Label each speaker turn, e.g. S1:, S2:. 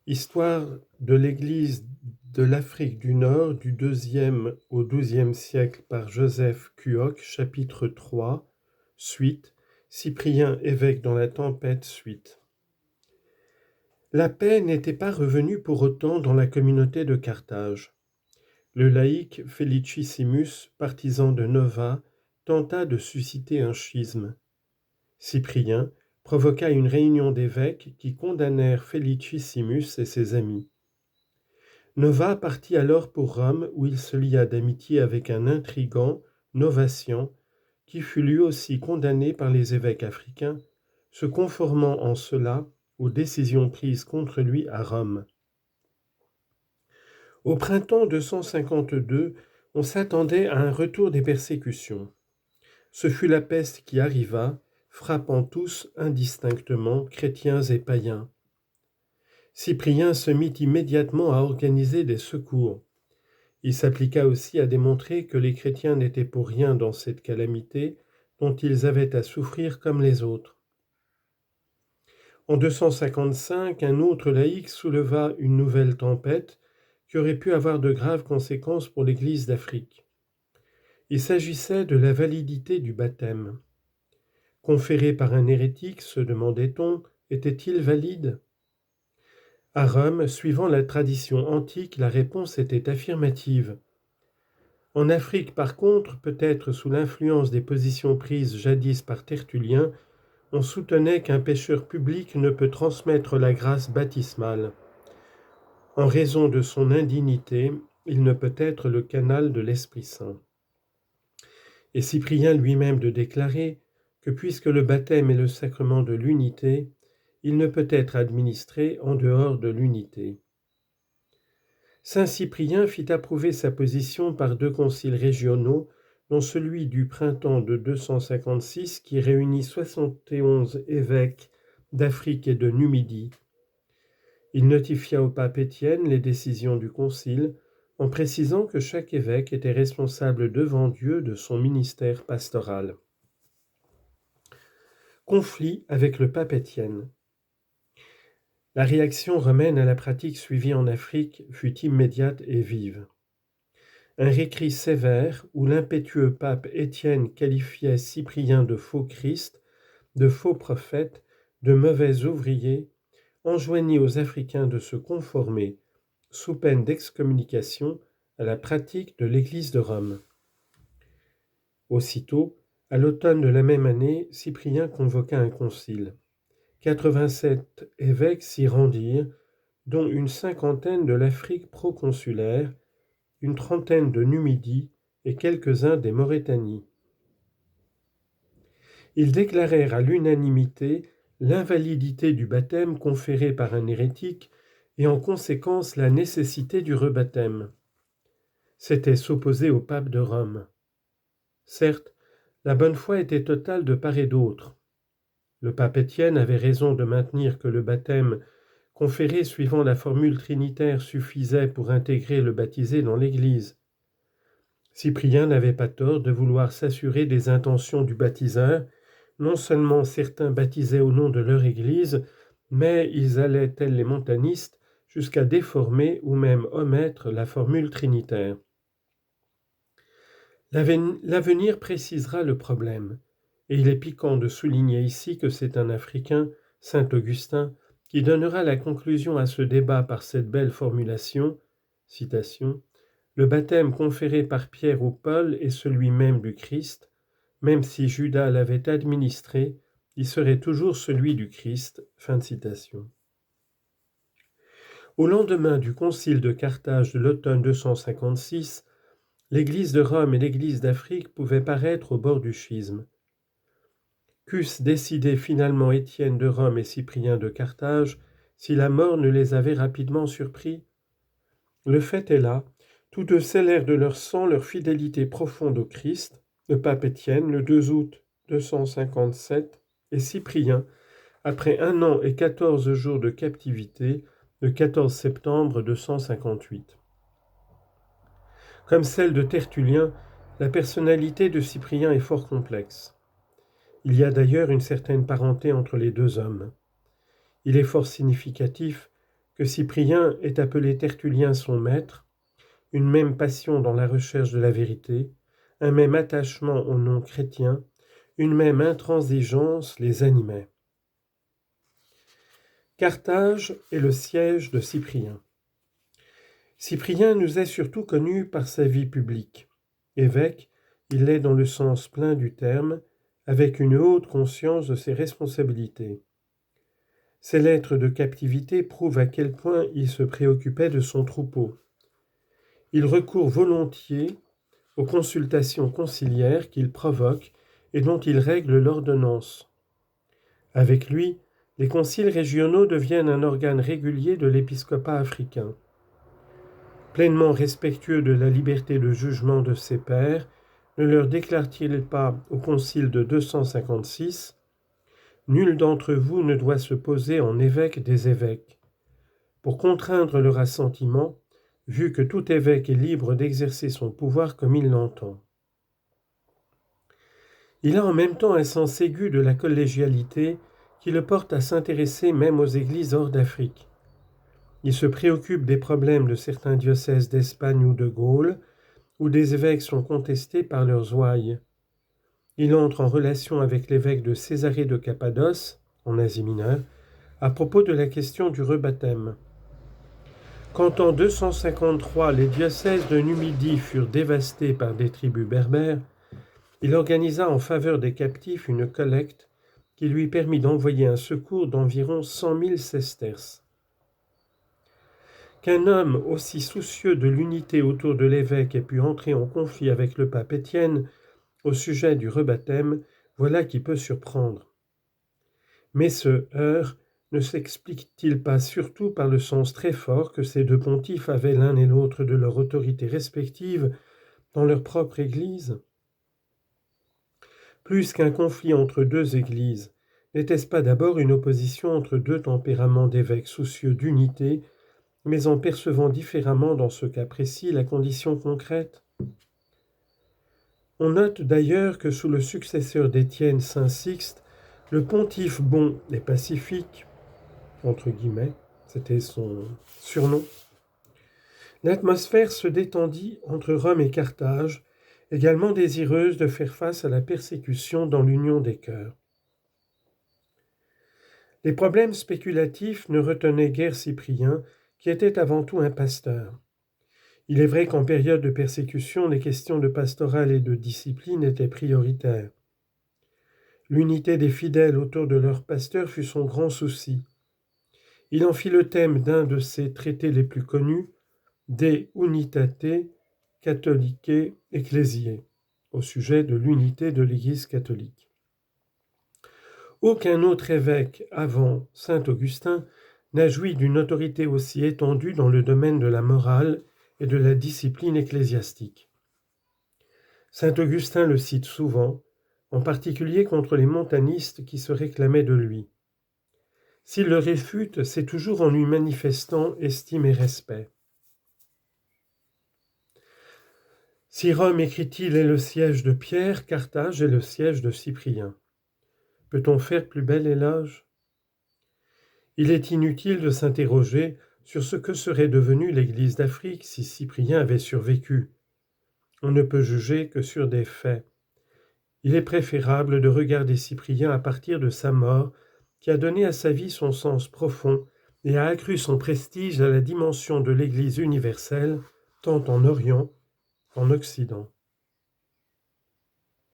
S1: Histoire de l'Église de l'Afrique du Nord du IIe au XIIe siècle par Joseph Kuok, chapitre 3, suite, Cyprien évêque dans la tempête, suite. La paix n'était pas revenue pour autant dans la communauté de Carthage. Le laïc Felicissimus, partisan de Nova, tenta de susciter un schisme. Cyprien provoqua une réunion d'évêques qui condamnèrent Felicissimus et ses amis. Nova partit alors pour Rome où il se lia d'amitié avec un intrigant, Novatian, qui fut lui aussi condamné par les évêques africains, se conformant en cela aux décisions prises contre lui à Rome. Au printemps 252, on s'attendait à un retour des persécutions. Ce fut la peste qui arriva, frappant tous indistinctement, chrétiens et païens. Cyprien se mit immédiatement à organiser des secours. Il s'appliqua aussi à démontrer que les chrétiens n'étaient pour rien dans cette calamité dont ils avaient à souffrir comme les autres. En 255, un autre laïc souleva une nouvelle tempête qui aurait pu avoir de graves conséquences pour l'Église d'Afrique. Il s'agissait de la validité du baptême. Conféré par un hérétique, se demandait-on, était-il valide ? À Rome, suivant la tradition antique, la réponse était affirmative. En Afrique, par contre, peut-être sous l'influence des positions prises jadis par Tertullien, on soutenait qu'un pécheur public ne peut transmettre la grâce baptismale. En raison de son indignité, il ne peut être le canal de l'Esprit Saint. Et Cyprien lui-même de déclarer que puisque le baptême est le sacrement de l'unité, il ne peut être administré en dehors de l'unité. Saint Cyprien fit approuver sa position par deux conciles régionaux, dont celui du printemps de 256 qui réunit 71 évêques d'Afrique et de Numidie. Il notifia au pape Étienne les décisions du concile en précisant que chaque évêque était responsable devant Dieu de son ministère pastoral. Conflit avec le pape Étienne. La réaction romaine à la pratique suivie en Afrique fut immédiate et vive. Un récrit sévère où l'impétueux pape Étienne qualifiait Cyprien de faux Christ, de faux prophète, de mauvais ouvrier, enjoignit aux Africains de se conformer, sous peine d'excommunication, à la pratique de l'Église de Rome. Aussitôt, à l'automne de la même année, Cyprien convoqua un concile. 87 évêques s'y rendirent, dont une cinquantaine de l'Afrique proconsulaire, une trentaine de Numidie et quelques-uns des Mauritanies. Ils déclarèrent à l'unanimité l'invalidité du baptême conféré par un hérétique et en conséquence la nécessité du rebaptême. C'était s'opposer au pape de Rome. Certes, la bonne foi était totale de part et d'autre. Le pape Étienne avait raison de maintenir que le baptême conféré suivant la formule trinitaire suffisait pour intégrer le baptisé dans l'Église. Cyprien n'avait pas tort de vouloir s'assurer des intentions du baptiseur. Non seulement certains baptisaient au nom de leur Église, mais ils allaient, tels les montanistes, jusqu'à déformer ou même omettre la formule trinitaire. L'avenir précisera le problème, et il est piquant de souligner ici que c'est un Africain, saint Augustin, qui donnera la conclusion à ce débat par cette belle formulation, citation, « Le baptême conféré par Pierre ou Paul est celui même du Christ, même si Judas l'avait administré, il serait toujours celui du Christ. » Fin de citation. Au lendemain du concile de Carthage de l'automne 256, l'Église de Rome et l'Église d'Afrique pouvaient paraître au bord du schisme. Qu'eussent décidé finalement Étienne de Rome et Cyprien de Carthage si la mort ne les avait rapidement surpris ? Le fait est là, tous deux scellèrent de leur sang leur fidélité profonde au Christ, le pape Étienne le 2 août 257 et Cyprien, après 1 an et 14 jours de captivité, le 14 septembre 258. Comme celle de Tertullien, la personnalité de Cyprien est fort complexe. Il y a d'ailleurs une certaine parenté entre les deux hommes. Il est fort significatif que Cyprien ait appelé Tertullien son maître, une même passion dans la recherche de la vérité, un même attachement au nom chrétien, une même intransigeance les animait. Carthage est le siège de Cyprien. Cyprien nous est surtout connu par sa vie publique. Évêque, il l'est dans le sens plein du terme, avec une haute conscience de ses responsabilités. Ses lettres de captivité prouvent à quel point il se préoccupait de son troupeau. Il recourt volontiers aux consultations conciliaires qu'il provoque et dont il règle l'ordonnance. Avec lui, les conciles régionaux deviennent un organe régulier de l'épiscopat africain. Pleinement respectueux de la liberté de jugement de ses pairs, ne leur déclare-t-il pas au concile de 256 « Nul d'entre vous ne doit se poser en évêque des évêques » pour contraindre leur assentiment, vu que tout évêque est libre d'exercer son pouvoir comme il l'entend. Il a en même temps un sens aigu de la collégialité qui le porte à s'intéresser même aux églises hors d'Afrique. Il se préoccupe des problèmes de certains diocèses d'Espagne ou de Gaule, où des évêques sont contestés par leurs ouailles. Il entre en relation avec l'évêque de Césarée de Cappadoce, en Asie mineure, à propos de la question du rebaptême. Quand en 253 les diocèses de Numidie furent dévastés par des tribus berbères, il organisa en faveur des captifs une collecte qui lui permit d'envoyer un secours d'environ 100 000 sesterces. Qu'un homme aussi soucieux de l'unité autour de l'évêque ait pu entrer en conflit avec le pape Étienne au sujet du rebaptême, voilà qui peut surprendre. Mais ce heurt ne s'explique-t-il pas surtout par le sens très fort que ces deux pontifes avaient l'un et l'autre de leur autorité respective dans leur propre Église ? Plus qu'un conflit entre deux Églises, n'était-ce pas d'abord une opposition entre deux tempéraments d'évêques soucieux d'unité, mais en percevant différemment dans ce cas précis la condition concrète ? On note d'ailleurs que sous le successeur d'Étienne, saint Sixte, le pontife bon et pacifique, entre guillemets, c'était son surnom, l'atmosphère se détendit entre Rome et Carthage, également désireuse de faire face à la persécution dans l'union des cœurs. Les problèmes spéculatifs ne retenaient guère Cyprien, qui était avant tout un pasteur. Il est vrai qu'en période de persécution, les questions de pastoral et de discipline étaient prioritaires. L'unité des fidèles autour de leur pasteur fut son grand souci. Il en fit le thème d'un de ses traités les plus connus, De Unitate Catholicae Ecclesiae, au sujet de l'unité de l'Église catholique. Aucun autre évêque avant saint Augustin n'a joui d'une autorité aussi étendue dans le domaine de la morale et de la discipline ecclésiastique. Saint Augustin le cite souvent, en particulier contre les montanistes qui se réclamaient de lui. S'il le réfute, c'est toujours en lui manifestant estime et respect. Si Rome, écrit-il, est le siège de Pierre, Carthage est le siège de Cyprien. Peut-on faire plus bel éloge ? Il est inutile de s'interroger sur ce que serait devenue l'Église d'Afrique si Cyprien avait survécu. On ne peut juger que sur des faits. Il est préférable de regarder Cyprien à partir de sa mort, qui a donné à sa vie son sens profond et a accru son prestige à la dimension de l'Église universelle, tant en Orient qu'en Occident.